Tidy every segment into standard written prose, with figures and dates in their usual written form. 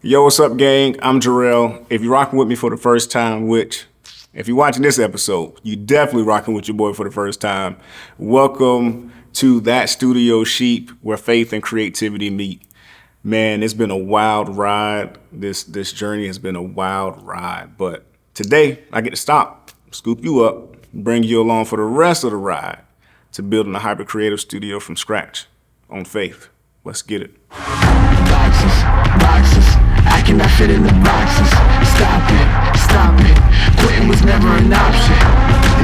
Yo, what's up, gang? I'm Jarrell. If you're rocking with me for the first time, which, if you're watching this episode, you definitely rocking with your boy for the first time. Welcome to That Studio Sheep, where faith and creativity meet. Man, it's been a wild ride. This journey has been a wild ride. But today, I get to stop, scoop you up, bring you along for the rest of the ride to building a hyper creative studio from scratch on faith. Let's get it. Boxes, I cannot fit in the boxes. Stop it, quitting was never an option.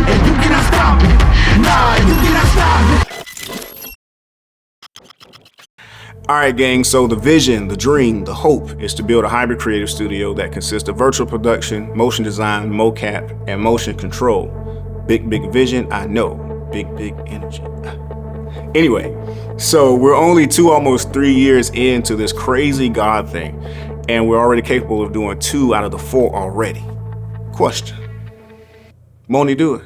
And you cannot stop it, nah, you cannot stop it. All right, gang, so the vision, the dream, the hope is to build a hybrid creative studio that consists of virtual production, motion design, mocap, and motion control. Big vision, I know. Big energy. Anyway, so we're only almost 3 years into this crazy God thing, and we're already capable of doing 2 out of the 4 already. Question. Won't he do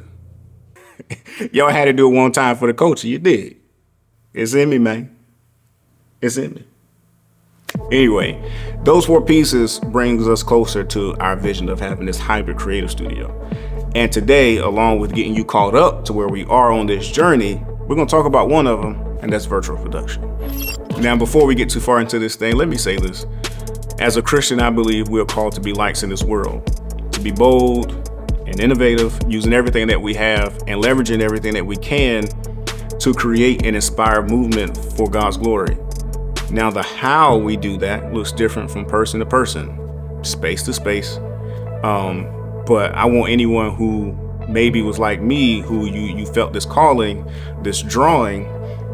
it? Y'all had to do it one time for the culture. You did. It's in me, man. It's in me. Anyway, those 4 pieces brings us closer to our vision of having this hybrid creative studio. And today, along with getting you caught up to where we are on this journey, we're gonna talk about one of them, and that's virtual production. Now, before we get too far into this thing, let me say this. As a Christian, I believe we're called to be lights in this world, to be bold and innovative, using everything that we have and leveraging everything that we can to create and inspire movement for God's glory. Now, the how we do that looks different from person to person, space to space. But I want anyone who maybe was like me, who you felt this calling, this drawing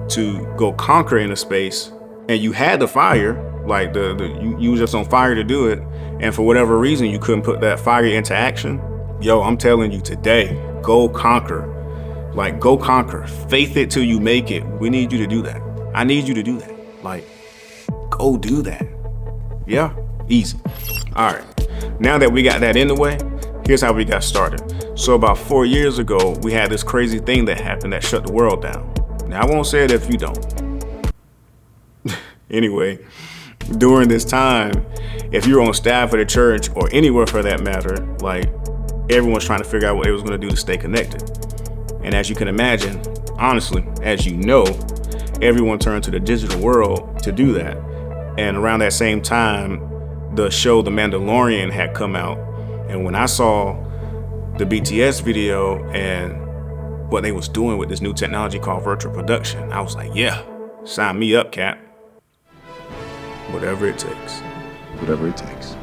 to go conquer in a space, and you had the fire, like you was just on fire to do it, and for whatever reason you couldn't put that fire into action. Yo, I'm telling you today, go conquer. Like, go conquer. Faith it till you make it. We need you to do that. I need you to do that. Like, go do that. Yeah, easy. All right, now that we got that in the way, here's how we got started. So about 4 years ago, we had this crazy thing that happened that shut the world down. Now, I won't say it if you don't. Anyway, during this time, if you're on staff at a church or anywhere for that matter, like, everyone's trying to figure out what they was gonna do to stay connected. And as you can imagine, honestly, as you know, everyone turned to the digital world to do that. And around that same time, the show The Mandalorian had come out. And when I saw the BTS video and what they was doing with this new technology called virtual production, I was like, yeah, sign me up, Cap. Whatever it takes. Whatever it takes.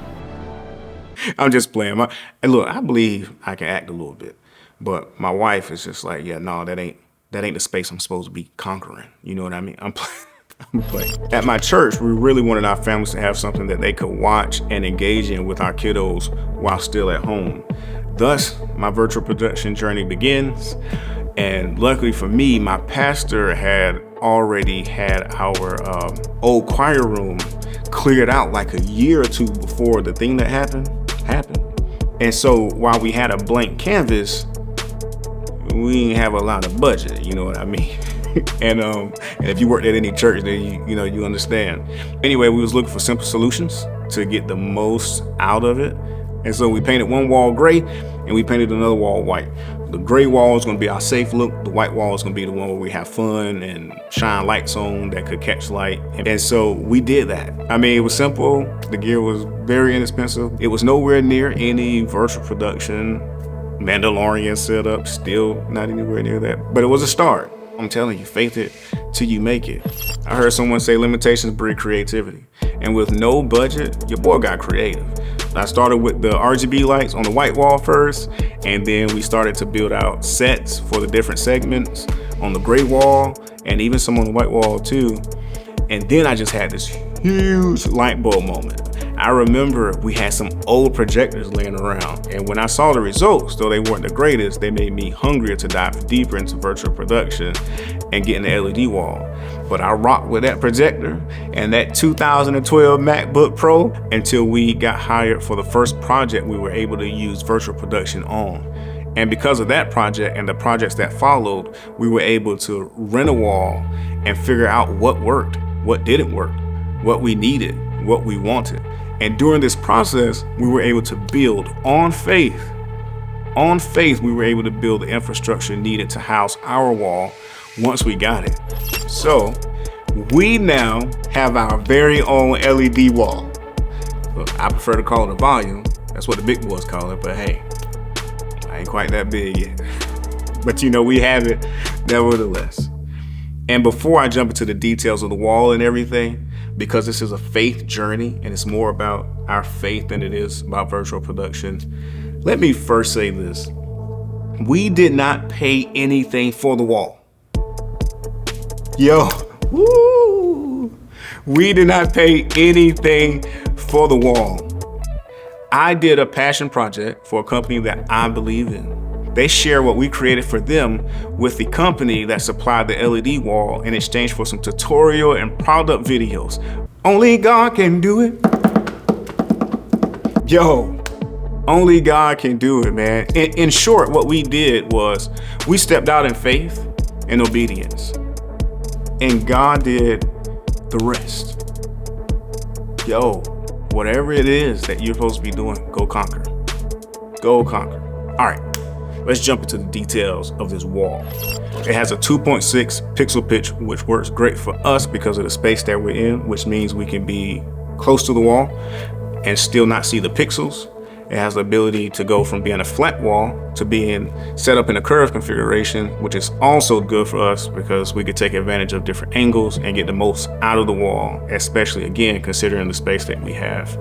I'm just playing. And look, I believe I can act a little bit, but my wife is just like, yeah, no, that ain't the space I'm supposed to be conquering. You know what I mean? I'm playing. At my church, we really wanted our families to have something that they could watch and engage in with our kiddos while still at home. Thus, my virtual production journey begins. And luckily for me, my pastor had already had our old choir room cleared out like a year or 2 before the thing that happened. And so while we had a blank canvas, we didn't have a lot of budget, you know what I mean? And if you worked at any church, then you understand. Anyway, we was looking for simple solutions to get the most out of it. And so we painted one wall gray and we painted another wall white. The gray wall is gonna be our safe look. The white wall is gonna be the one where we have fun and shine lights on that could catch light. And so we did that. I mean, it was simple. The gear was very inexpensive. It was nowhere near any virtual production Mandalorian setup, still not anywhere near that. But it was a start. I'm telling you, faith it till you make it. I heard someone say limitations breed creativity. And with no budget, your boy got creative. I started with the RGB lights on the white wall first, and then we started to build out sets for the different segments on the gray wall, and even some on the white wall too. And then I just had this huge light bulb moment. I remember we had some old projectors laying around, and when I saw the results, though they weren't the greatest, they made me hungrier to dive deeper into virtual production and getting the LED wall. But I rocked with that projector and that 2012 MacBook Pro until we got hired for the first project we were able to use virtual production on. And because of that project and the projects that followed, we were able to rent a wall and figure out what worked, what didn't work, what we needed, what we wanted. And during this process, we were able to build on faith. On faith, we were able to build the infrastructure needed to house our wall once we got it. So we now have our very own LED wall. Look, I prefer to call it a volume. That's what the big boys call it, but hey, I ain't quite that big yet. But we have it nevertheless. And before I jump into the details of the wall and everything, because this is a faith journey and it's more about our faith than it is about virtual production, let me first say this. We did not pay anything for the wall. Yo, woo! We did not pay anything for the wall. I did a passion project for a company that I believe in. They share what we created for them with the company that supplied the LED wall in exchange for some tutorial and product videos. Only God can do it. Yo, only God can do it, man. In short, what we did was we stepped out in faith and obedience. And God did the rest. Yo, whatever it is that you're supposed to be doing, go conquer. Go conquer. All right. Let's jump into the details of this wall. It has a 2.6 pixel pitch, which works great for us because of the space that we're in, which means we can be close to the wall and still not see the pixels. It has the ability to go from being a flat wall to being set up in a curved configuration, which is also good for us because we could take advantage of different angles and get the most out of the wall, especially again, considering the space that we have.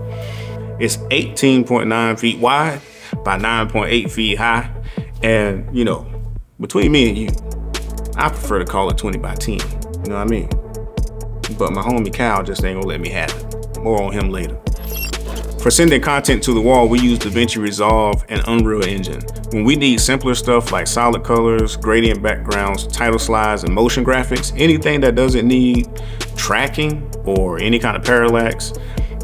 It's 18.9 feet wide by 9.8 feet high. And, between me and you, I prefer to call it 20 by 10. You know what I mean? But my homie Cal just ain't gonna let me have it. More on him later. For sending content to the wall, we use DaVinci Resolve and Unreal Engine. When we need simpler stuff like solid colors, gradient backgrounds, title slides, and motion graphics, anything that doesn't need tracking or any kind of parallax,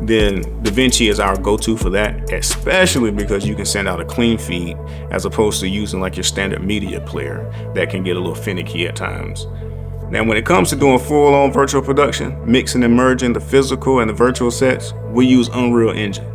then DaVinci is our go-to for that, especially because you can send out a clean feed as opposed to using like your standard media player that can get a little finicky at times. Now, when it comes to doing full-on virtual production, mixing and merging the physical and the virtual sets, we use Unreal Engine.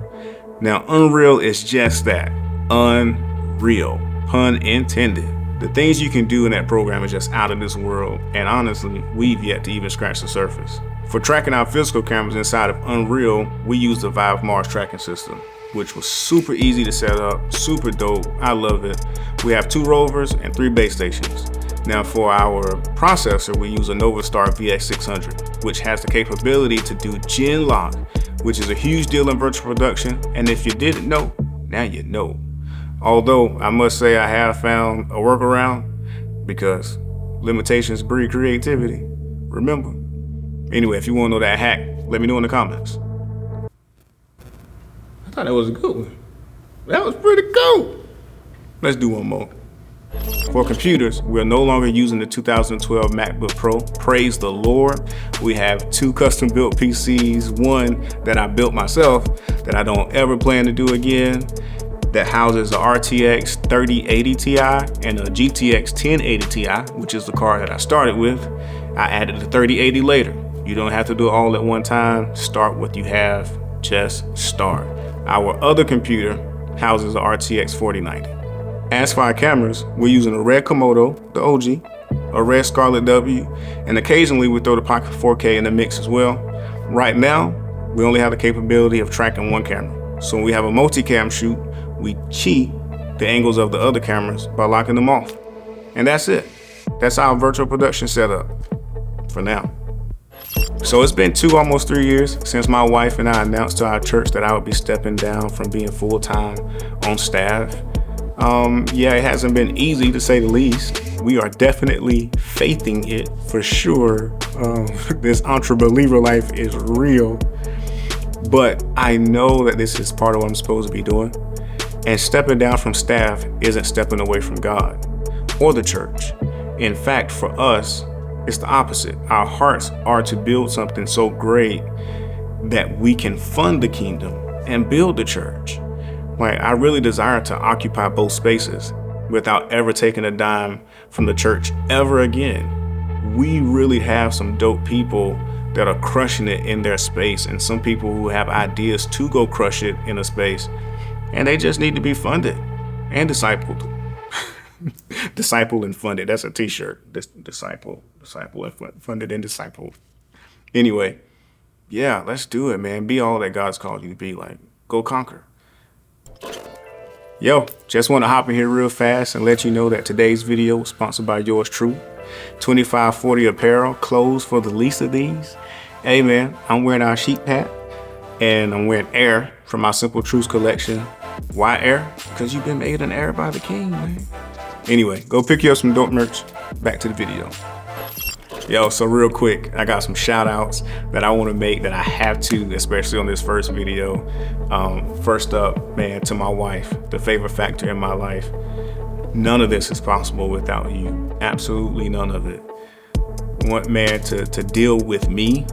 Now, Unreal is just that, unreal, pun intended. The things you can do in that program is just out of this world, and honestly, we've yet to even scratch the surface. For tracking our physical cameras inside of Unreal, we use the Vive Mars tracking system, which was super easy to set up, super dope. I love it. We have 2 rovers and 3 base stations. Now for our processor, we use a Novastar VX600, which has the capability to do Gen Lock, which is a huge deal in virtual production. And if you didn't know, now you know. Although I must say I have found a workaround because limitations breed creativity. Remember. Anyway, if you want to know that hack, let me know in the comments. I thought that was a good one. That was pretty cool. Let's do one more. For computers, we're no longer using the 2012 MacBook Pro. Praise the Lord. We have 2 custom built PCs, one that I built myself that I don't ever plan to do again, that houses a RTX 3080 Ti and a GTX 1080 Ti, which is the card that I started with. I added the 3080 later. You don't have to do it all at one time. Start what you have, just start. Our other computer houses a RTX 4090. As for our cameras, we're using a Red Komodo, the OG, a Red Scarlett W, and occasionally we throw the Pocket 4K in the mix as well. Right now, we only have the capability of tracking one camera. So when we have a multicam shoot, we cheat the angles of the other cameras by locking them off. And that's it. That's our virtual production setup for now. So it's been almost 3 years since my wife and I announced to our church that I would be stepping down from being full-time on staff. Yeah, it hasn't been easy to say the least. We are definitely faithing it for sure. This entre-believer life is real. But I know that this is part of what I'm supposed to be doing. And stepping down from staff isn't stepping away from God or the church. In fact, for us, it's the opposite. Our hearts are to build something so great that we can fund the kingdom and build the church. Like, I really desire to occupy both spaces without ever taking a dime from the church ever again. We really have some dope people that are crushing it in their space, and some people who have ideas to go crush it in a space, and they just need to be funded and discipled. Disciple and funded. That's a t-shirt. Disciple and funded and discipled. Anyway, yeah, let's do it, man. Be all that God's called you to be. Like, go conquer. Yo, just want to hop in here real fast and let you know that today's video was sponsored by yours truly. 2540 apparel, clothes for the least of these. Hey man, I'm wearing our sheep hat and I'm wearing Air from our Simple Truths collection. Why Air? Because you've been made an heir by the King, man. Anyway, go pick you up some dope merch. Back to the video. Yo, so real quick, I got some shout outs that I want to make that I have to, especially on this first video. First up, man, to my wife, the favorite factor in my life. None of this is possible without you. Absolutely none of it. Want, man, to deal with me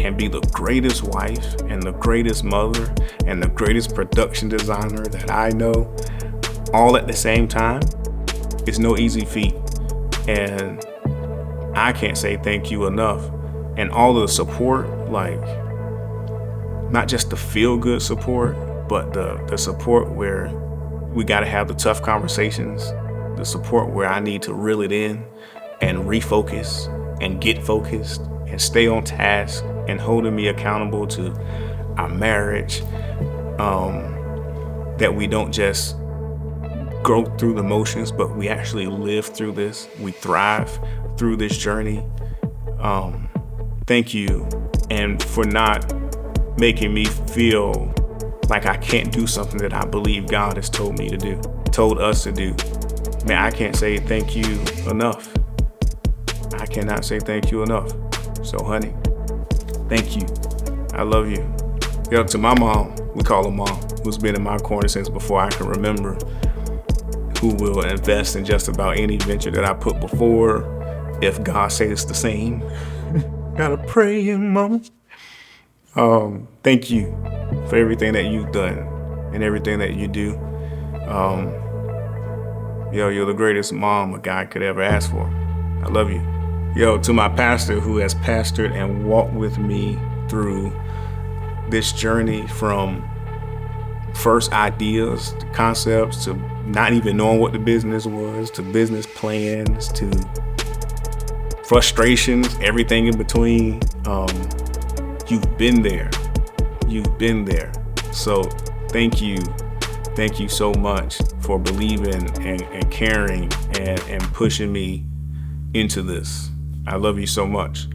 and be the greatest wife and the greatest mother and the greatest production designer that I know all at the same time is no easy feat. And I can't say thank you enough. And all of the support, like, not just the feel good support, but the support where we got to have the tough conversations, the support where I need to reel it in and refocus and get focused and stay on task, and holding me accountable to our marriage, that we don't just go through the motions, but we actually live through this. We thrive through this journey. Thank you, and for not making me feel like I can't do something that I believe God has told me to do, told us to do. Man, I can't say thank you enough. I cannot say thank you enough. So honey, thank you. I love you. Yo, to my mom, we call her mom, who's been in my corner since before I can remember, who will invest in just about any venture that I put before, if God says the same. Gotta pray, mama. Thank you for everything that you've done and everything that you do. Yo, you're the greatest mom a guy could ever ask for. I love you. Yo, to my pastor who has pastored and walked with me through this journey from first ideas, to concepts, to not even knowing what the business was, to business plans, to frustrations, everything in between. You've been there. You've been there. So thank you. Thank you so much for believing and caring and pushing me into this. I love you so much.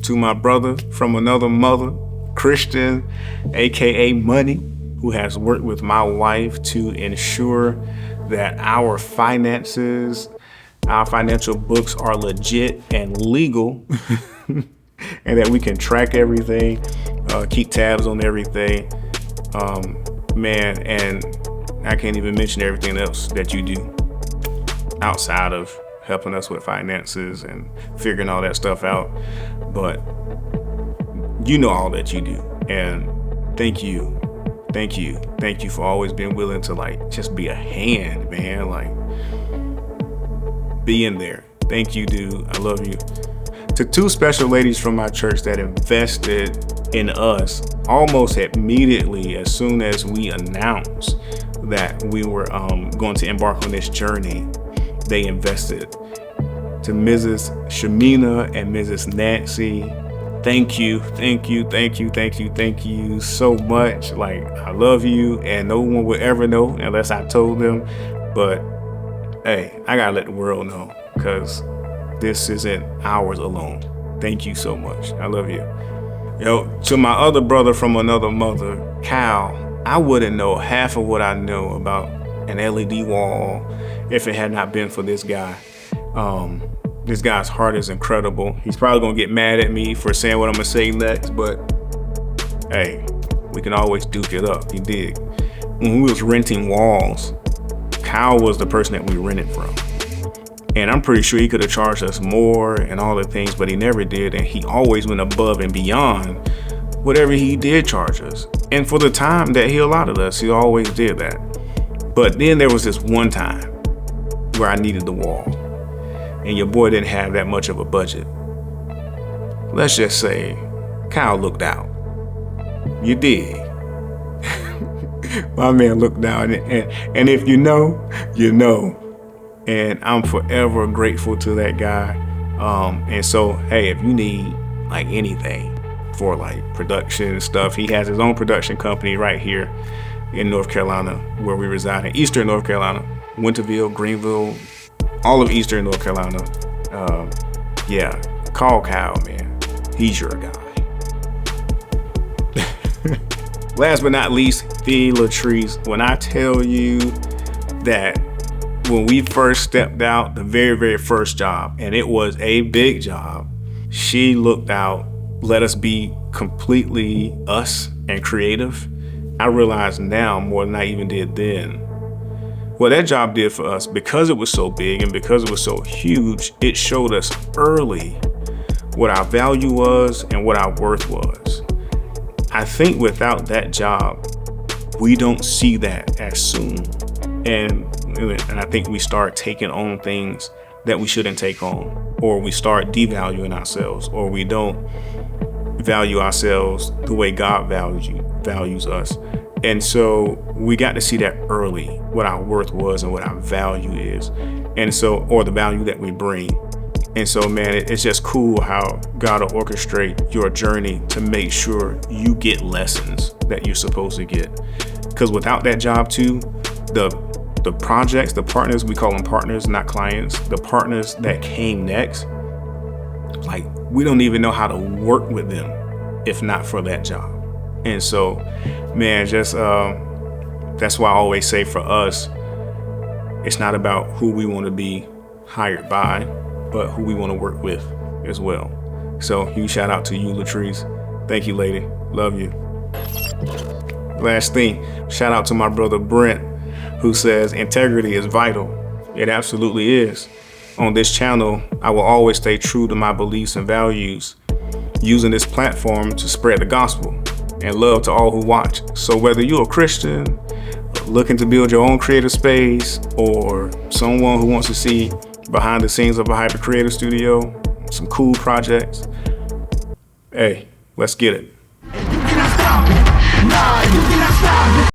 To my brother from another mother, Christian, AKA Money, who has worked with my wife to ensure that our finances, our financial books are legit and legal, and that we can track everything, keep tabs on everything. Man, and I can't even mention everything else that you do outside of helping us with finances and figuring all that stuff out. But you know all that you do. And thank you. Thank you. Thank you for always being willing to, like, just be a hand, man. Like, being there. Thank you, dude. I love you. To two special ladies from my church that invested in us almost immediately as soon as we announced that we were going to embark on this journey, they invested. To Mrs. Shamina and Mrs. Nancy, thank you, thank you, thank you, thank you, thank you so much. Like, I love you, and no one will ever know unless I told them. But hey, I gotta let the world know, because this isn't ours alone. Thank you so much. I love you. Yo, to my other brother from another mother, Cal, I wouldn't know half of what I know about an LED wall if it had not been for this guy. This guy's heart is incredible. He's probably gonna get mad at me for saying what I'm gonna say next, but hey, we can always duke it up. You dig? When we was renting walls, Kyle was the person that we rented from. And I'm pretty sure he could have charged us more and all the things, but he never did. And he always went above and beyond whatever he did charge us. And for the time that he allotted us, he always did that. But then there was this one time where I needed the wall, and your boy didn't have that much of a budget. let's just say Kyle looked out. You dig? My man looked out, and if you know, you know. And I'm forever grateful to that guy. And so, hey, if you need like anything for like production and stuff, he has his own production company right here in North Carolina, where we reside in Eastern North Carolina, Winterville, Greenville, all of Eastern North Carolina. Yeah, call Kyle, man. He's your guy. Last but not least, the Latrice. When I tell you that when we first stepped out, the very, very first job, and it was a big job, she looked out, let us be completely us and creative. I realize now more than I even did then. What that job did for us, because it was so big and because it was so huge, it showed us early what our value was and what our worth was. I think without that job, we don't see that as soon. And I think we start taking on things that we shouldn't take on, or we start devaluing ourselves, or we don't value ourselves the way God values us. And so we got to see that early, what our worth was and what our value is. And so, or the value that we bring. And so, man, it's just cool how God will orchestrate your journey to make sure you get lessons that you're supposed to get. Because without that job too, the projects, the partners, we call them partners, not clients, the partners that came next, like we don't even know how to work with them if not for that job. And so, man, just that's why I always say for us, it's not about who we want to be hired by, but who we want to work with as well. So huge shout out to you, Latrice. Thank you, lady. Love you. Last thing, shout out to my brother Brent, who says integrity is vital. It absolutely is. On this channel, I will always stay true to my beliefs and values, using this platform to spread the gospel and love to all who watch. So whether you're a Christian, looking to build your own creative space, or someone who wants to see behind the scenes of a hyper creative studio, some cool projects, hey, let's get it. You cannot stop it. Nah, you cannot stop it.